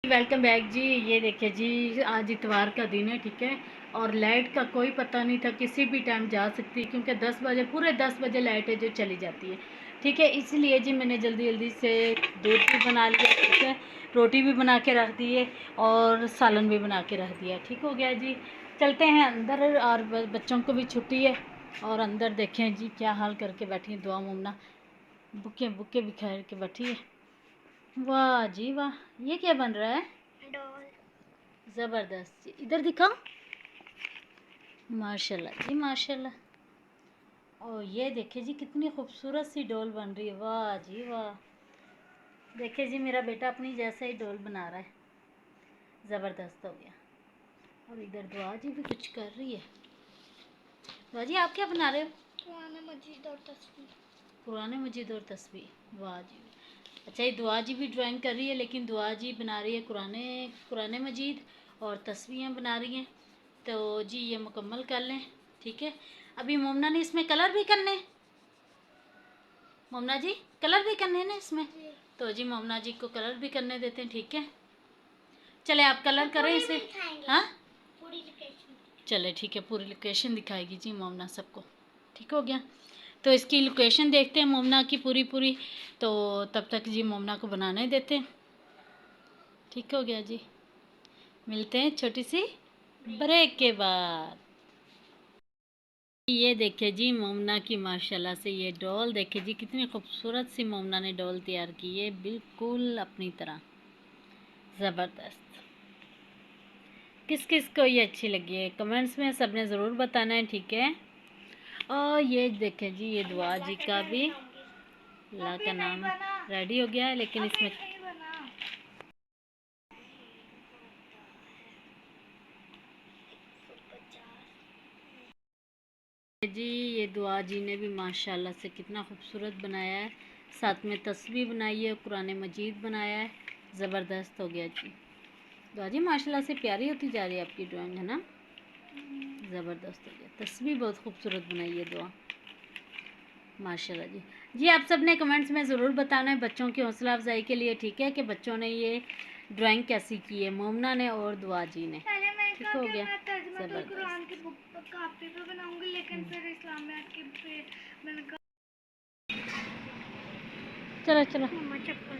Welcome back जी। ये देखिए जी, आज इतवार का दिन है, ठीक है। और लाइट का कोई पता नहीं था, किसी भी टाइम जा सकती है, क्योंकि 10 बजे, पूरे 10 बजे लाइट है जो चली जाती है, ठीक है। इसलिए जी मैंने जल्दी जल्दी से दूध भी बना लिया, ठीक है। रोटी भी बना के रख दी है और सालन भी बना के रख दिया, ठीक हो गया जी। चलते हैं अंदर, और बच्चों को भी छुट्टी है। और अंदर देखें जी क्या हाल करके बैठी है दुआ मुमना, बुके बुके बिखेर के बैठी है। वाह जी वाह, ये क्या बन रहा है? डॉल। ज़बरदस्त जी, इधर दिखाओ। माशाल्लाह जी माशाल्लाह। और ये देखिए जी कितनी खूबसूरत सी डॉल बन रही है, वाह जी वाह। देखिए जी मेरा बेटा अपनी जैसा ही डॉल बना रहा है, ज़बरदस्त हो गया। और इधर दुआ जी भी कुछ कर रही है। दुआ जी आप क्या बना रहे हो? पुराने मजीद और तस्वीर। पुराने मजीद और तस्वीर, वाह जी। अच्छा, ये दुआ जी भी ड्राइंग कर रही है, लेकिन दुआ जी बना रही है कुराने मजीद और तस्वीरें बना रही हैं। तो जी ये मुकम्मल कर लें, ठीक है। अभी मोमना ने इसमें कलर भी करने, मोमना जी कलर भी करने हैं ना इसमें। तो जी मोमना जी को कलर भी करने देते हैं, ठीक है। चले आप कलर तो करें इसे। हाँ पूरी लोकेशन। चले ठीक है, पूरी लोकेशन दिखाएगी जी मोमना सबको, ठीक हो गया। तो इसकी लोकेशन देखते हैं मोमना की पूरी पूरी। तो तब तक जी मोमना को बनाने देते हैं, ठीक हो गया जी। मिलते हैं छोटी सी ब्रेक के बाद। ये देखिए जी मोमना की माशाल्लाह से ये डॉल, देखिए जी कितनी खूबसूरत सी मोमना ने डॉल तैयार की है, बिल्कुल अपनी तरह, ज़बरदस्त। किस किस को ये अच्छी लगी है कमेंट्स में सबने ज़रूर बताना है, ठीक है। और ये देखें जी ये दुआ जी का भी अल्लाह का नाम रेडी हो गया है, लेकिन इसमें जी ये दुआ जी ने भी माशाल्लाह से कितना खूबसूरत बनाया है, साथ में तस्वीर बनाई है, कुरान मजीद बनाया है, ज़बरदस्त हो गया जी। दुआ जी माशाल्लाह से प्यारी होती जा रही है आपकी ड्राइंग, है ना, ज़बरदस्त हो गया। तस्वीर बहुत खूबसूरत बनाई है दुआ, माशाल्लाह जी। जी आप सब ने कमेंट्स में ज़रूर बताना है बच्चों की हौसला अफजाई के लिए, ठीक है, कि बच्चों ने ये ड्राइंग कैसी की है, मोमना ने और दुआ जी ने, ठीक हो गया। कुरान की बुक कापी पे बनाऊंगी, लेकिन फिर इस्लामियात की पे मैंने कहा चलो चलो। मम्मा चप्पल।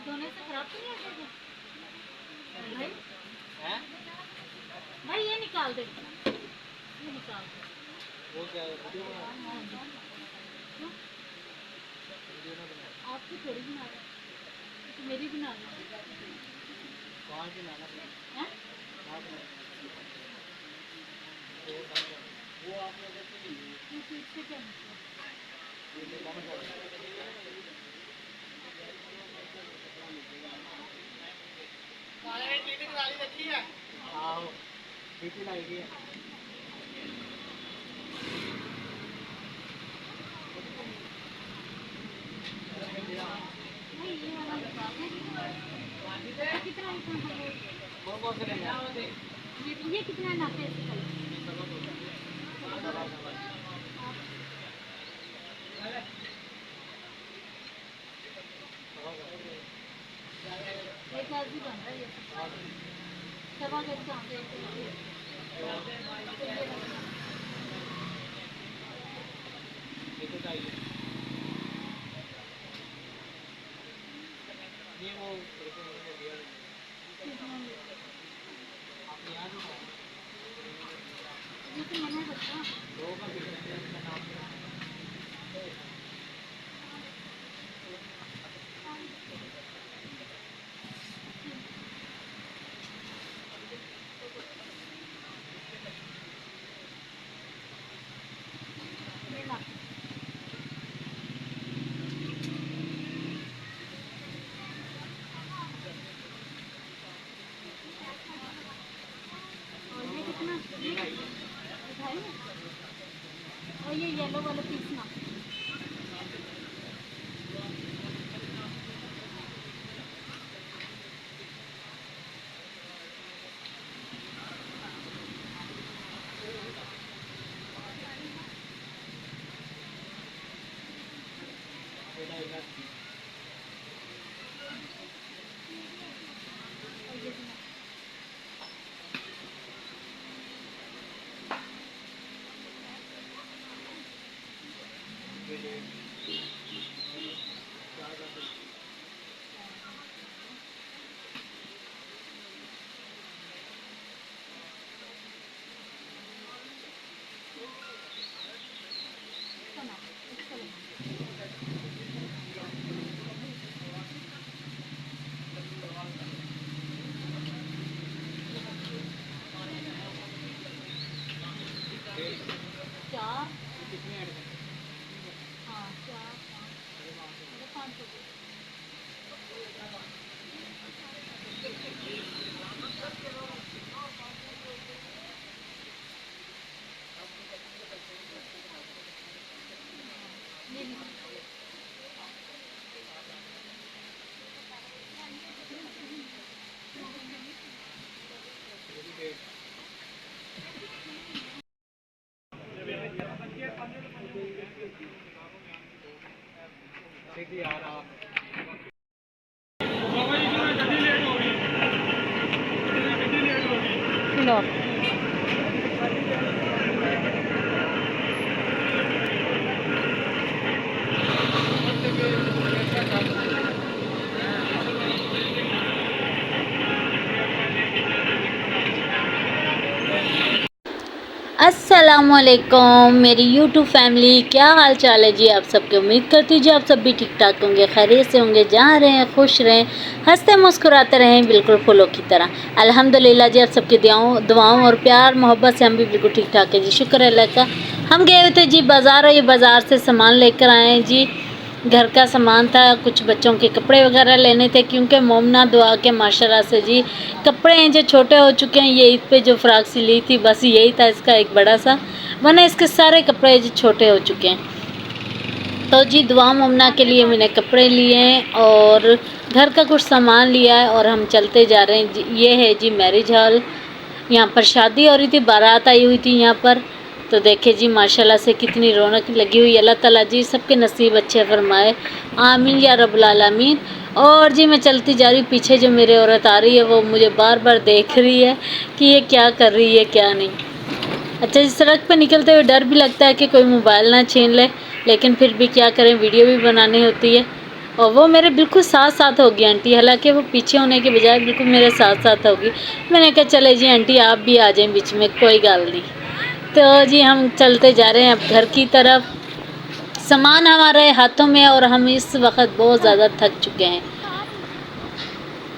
धोने से खराब तो नहीं होगा भाई? भाई ये निकाल दे, ये निकाल दे। वो क्या है, क्यों? आपकी थोड़ी बना रहे हैं, तो मेरी बना रहे हैं। कहाँ की बनाना है? वो आप लोगों से इससे क्या मतलब? हाँ बीटी लाई है। ये कितना नापे? एक आदमी बन रहा है ये सवा गज का ये वो ये तो मना करता अस्सलामुअलैकुम मेरी यूट्यूब फैमिली, क्या हाल चाल है जी आप सबके। उम्मीद करती हूँ जी आप सब भी ठीक ठाक होंगे, खैरियत से होंगे, जहाँ रहें खुश रहें, हंसते मुस्कुराते रहें, बिल्कुल फूलों की तरह। अल्हम्दुलिल्लाह जी, आप सबकी दुआओं और प्यार मोहब्बत से हम भी बिल्कुल ठीक ठाक है जी, शुक्र है अल्लाह का। हम गए हुए थे जी बाज़ार, और ये बाज़ार से सामान लेकर आए हैं जी। घर का सामान था, कुछ बच्चों के कपड़े वगैरह लेने थे, क्योंकि मोमना दुआ के माशाल्लाह से जी कपड़े हैं जो छोटे हो चुके हैं। ये ईद पे जो फ्रॉक सिली थी बस यही था इसका एक बड़ा सा, वरना इसके सारे कपड़े जी छोटे हो चुके हैं। तो जी दुआ मोमना के लिए मैंने कपड़े लिए हैं और घर का कुछ सामान लिया है, और हम चलते जा रहे हैं जी। ये है जी मैरिज हॉल, यहाँ पर शादी हो रही थी, बारात आई हुई थी यहाँ पर। तो देखे जी माशाल्लाह से कितनी रौनक लगी हुई। अल्लाह ताला जी सबके नसीब अच्छे फरमाए, आमीन या रब्बुल आलमीन। और जी मैं चलती जा रही हूँ, पीछे जो मेरे औरत आ रही है वो मुझे बार बार देख रही है कि ये क्या कर रही है क्या नहीं। अच्छा जी, सड़क पर निकलते हुए डर भी लगता है कि कोई मोबाइल ना छीन ले, लेकिन फिर भी क्या करें, वीडियो भी बनानी होती है। और वो मेरे बिल्कुल साथ साथ होगी आंटी, हालांकि वो पीछे होने के बजाय बिल्कुल मेरे साथ साथ होगी। मैंने कहा चले जी आंटी आप भी आ जाएं बीच में, कोई गल नहीं। तो जी हम चलते जा रहे हैं अब घर की तरफ। सामान हमारे हाथों में, और हम इस वक्त बहुत ज़्यादा थक चुके हैं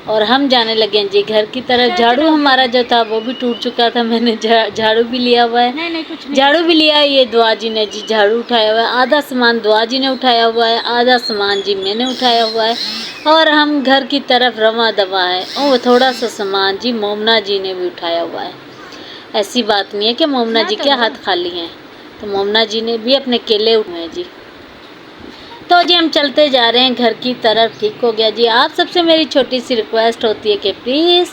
और हम जाने लगे हैं जी घर की तरफ। झाड़ू हमारा जो था वो भी टूट चुका था, मैंने झाड़ू भी लिया हुआ है। नहीं कुछ नहीं, झाड़ू भी लिया है। ये दुआ जी ने जी झाड़ू उठाया हुआ है, आधा सामान दुआ जी ने उठाया हुआ है, आधा सामान जी मैंने उठाया हुआ है, और हम घर की तरफ रवा दवा है। और थोड़ा सा सामान जी मोमना जी ने भी उठाया हुआ है। ऐसी बात नहीं है कि मोमना जी के हाथ खाली हैं, तो मोमना जी ने भी अपने केले उठाए हैं जी। तो जी हम चलते जा रहे हैं घर की तरफ। ठीक हो गया जी। आप सबसे मेरी छोटी सी रिक्वेस्ट होती है कि प्लीज़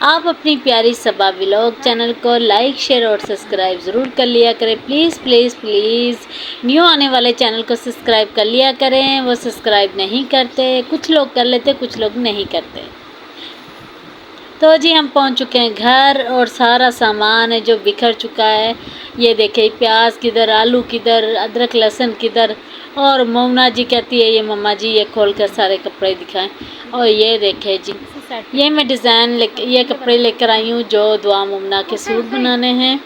आप अपनी प्यारी सबा व्लॉग चैनल को लाइक शेयर और सब्सक्राइब ज़रूर कर लिया करें। प्लीज़ प्लीज़ प्लीज़ न्यू आने वाले चैनल को सब्सक्राइब कर लिया करें। वो सब्सक्राइब नहीं करते, कुछ लोग कर लेते, कुछ लोग नहीं करते। तो जी हम पहुंच चुके हैं घर, और सारा सामान है जो बिखर चुका है। ये देखिए प्याज किधर, आलू किधर, अदरक लहसुन किधर। और मोमना जी कहती है ये मम्मा जी ये खोल कर सारे कपड़े दिखाएं। और ये देखे जी, ये मैं डिज़ाइन ये कपड़े लेकर आई हूँ जो दुआ मोमना के सूट बनाने हैं,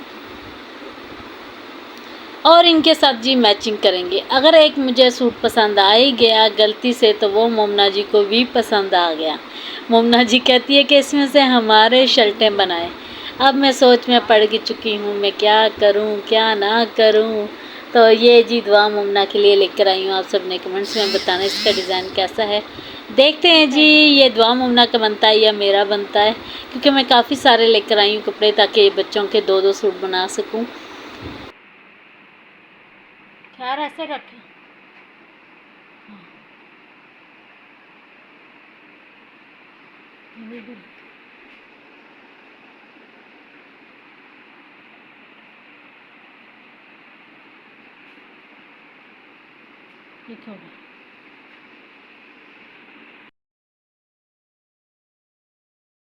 और इनके साथ जी मैचिंग करेंगे। अगर एक मुझे सूट पसंद आ ही गया गलती से, तो वो मोमना जी को भी पसंद आ गया। मोमना जी कहती है कि इसमें से हमारे शर्टें बनाए। अब मैं सोच में पड़ चुकी हूँ, मैं क्या करूँ क्या ना करूँ। तो ये जी दुआ मोमना के लिए लेकर आई हूँ। आप सब ने कमेंट्स में बताना इसका डिज़ाइन कैसा है। देखते हैं जी ये दुआ मोमना का बनता है या मेरा बनता है, क्योंकि मैं काफ़ी सारे लेकर आई हूँ कपड़े, ताकि बच्चों के 2-2 सूट बना सकूँ। खैर ऐसे रखें। ठीक हो गया।